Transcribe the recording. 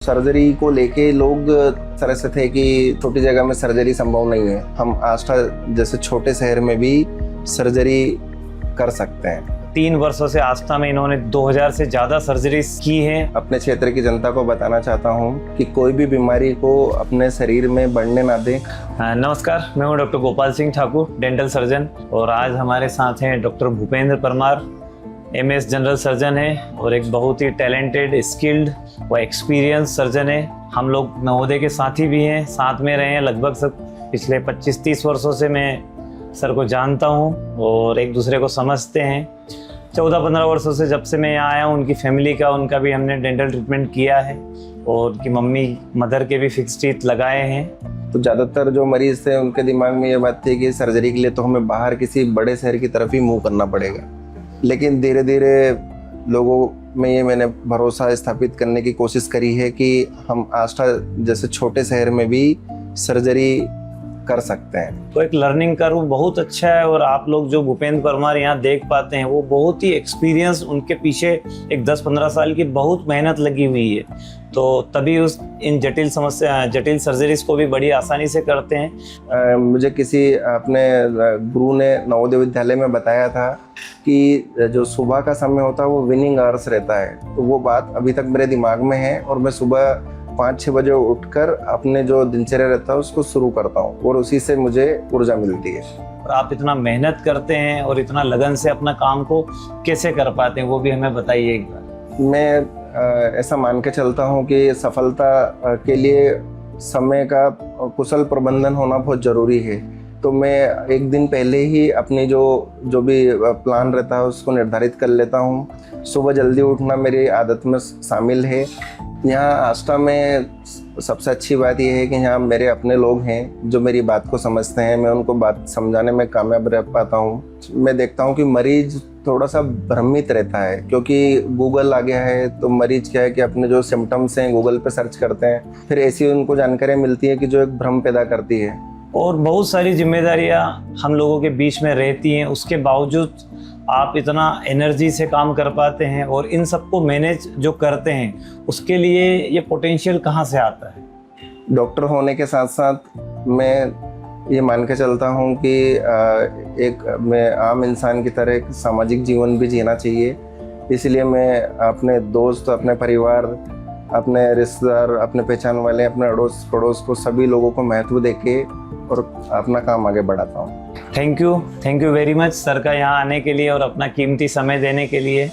Surgery को लेके लोग तरह से थे कि छोटी जगह में सर्जरी संभव नहीं है। हम आष्टा जैसे छोटे शहर में भी सर्जरी कर सकते हैं। 3 वर्षों से आस्था में इन्होंने 2000 से ज़्यादा सर्जरीज की हैं। अपने क्षेत्र की जनता को बताना चाहता हूँ कि कोई भी बीमारी को अपने शरीर में बढ़ने ना दें। नमस्कार, मैं हूँ doctor Gopal Singh Thakur, dental surgeon, और आज हमारे साथ हैं doctor Bhupendra Parmar, MS general surgeon है और एक बहुत ही टैलेंटेड, स्किल्ड व एक्सपीरियंस सर्जन है। हम लोग नवोदय के साथी भी हैं, साथ में रहे हैं लगभग सब पिछले 25-30 वर्षों से। मैं सर को जानता हूं और एक दूसरे को समझते हैं। 14-15 वर्षों से जब से मैं यहाँ आया हूँ, उनकी फैमिली का, उनका भी हमने डेंटल ट्रीटमेंट किया है और उनकी मदर के भी फिक्स टीथ लगाए हैं। तो ज़्यादातर जो मरीज थे उनके दिमाग में ये बात थी कि सर्जरी के लिए तो हमें बाहर किसी बड़े शहर की तरफ ही मूव करना पड़ेगा। लेकिन धीरे धीरे लोगों में ये मैंने भरोसा स्थापित करने की कोशिश करी है कि हम आष्टा जैसे छोटे शहर में भी सर्जरी कर सकते हैं। तो एक लर्निंग कर्व बहुत अच्छा है और आप लोग जो भूपेंद्र परमार यहाँ देख पाते हैं वो बहुत ही एक्सपीरियंस, उनके पीछे एक 10-15 साल की बहुत मेहनत लगी हुई है, तो तभी इन जटिल सर्जरीज को भी बड़ी आसानी से करते हैं। मुझे किसी अपने गुरु ने नवोदय विद्यालय में बताया था कि जो सुबह का समय होता है वो विनिंग आवर्स रहता है। तो वो बात अभी तक मेरे दिमाग में है और मैं सुबह 5-6 बजे उठकर अपने जो दिनचर्या रहता है उसको शुरू करता हूँ और उसी से मुझे ऊर्जा मिलती है। और आप इतना मेहनत करते हैं और इतना लगन से अपना काम को कैसे कर पाते हैं, वो भी हमें बताइए एक बार। मैं ऐसा मान के चलता हूँ कि सफलता के लिए समय का कुशल प्रबंधन होना बहुत ज़रूरी है। तो मैं एक दिन पहले ही अपनी जो भी प्लान रहता है उसको निर्धारित कर लेता हूँ। सुबह जल्दी उठना मेरी आदत में शामिल है। यहाँ आष्टा में सबसे अच्छी बात यह है कि यहाँ मेरे अपने लोग हैं जो मेरी बात को समझते हैं। मैं उनको बात समझाने में कामयाब रह पाता हूँ। मैं देखता हूँ कि मरीज थोड़ा सा भ्रमित रहता है क्योंकि गूगल आ गया है। तो मरीज क्या है कि अपने जो सिम्टम्स हैं गूगल पे सर्च करते हैं, फिर ऐसी उनको जानकारियाँ मिलती है कि जो एक भ्रम पैदा करती है। और बहुत सारी जिम्मेदारियां हम लोगों के बीच में रहती हैं, उसके बावजूद आप इतना एनर्जी से काम कर पाते हैं और इन सबको मैनेज जो करते हैं, उसके लिए ये पोटेंशियल कहाँ से आता है? डॉक्टर होने के साथ साथ मैं ये मान के चलता हूँ कि मैं आम इंसान की तरह एक सामाजिक जीवन भी जीना चाहिए। इसलिए मैं अपने दोस्त, अपने परिवार, अपने रिश्तेदार, अपने पहचान वाले, अपने अड़ोस पड़ोस को, सभी लोगों को महत्व देके और अपना काम आगे बढ़ाता हूँ। Thank you very much sir का यहाँ आने के लिए और अपना कीमती समय देने के लिए।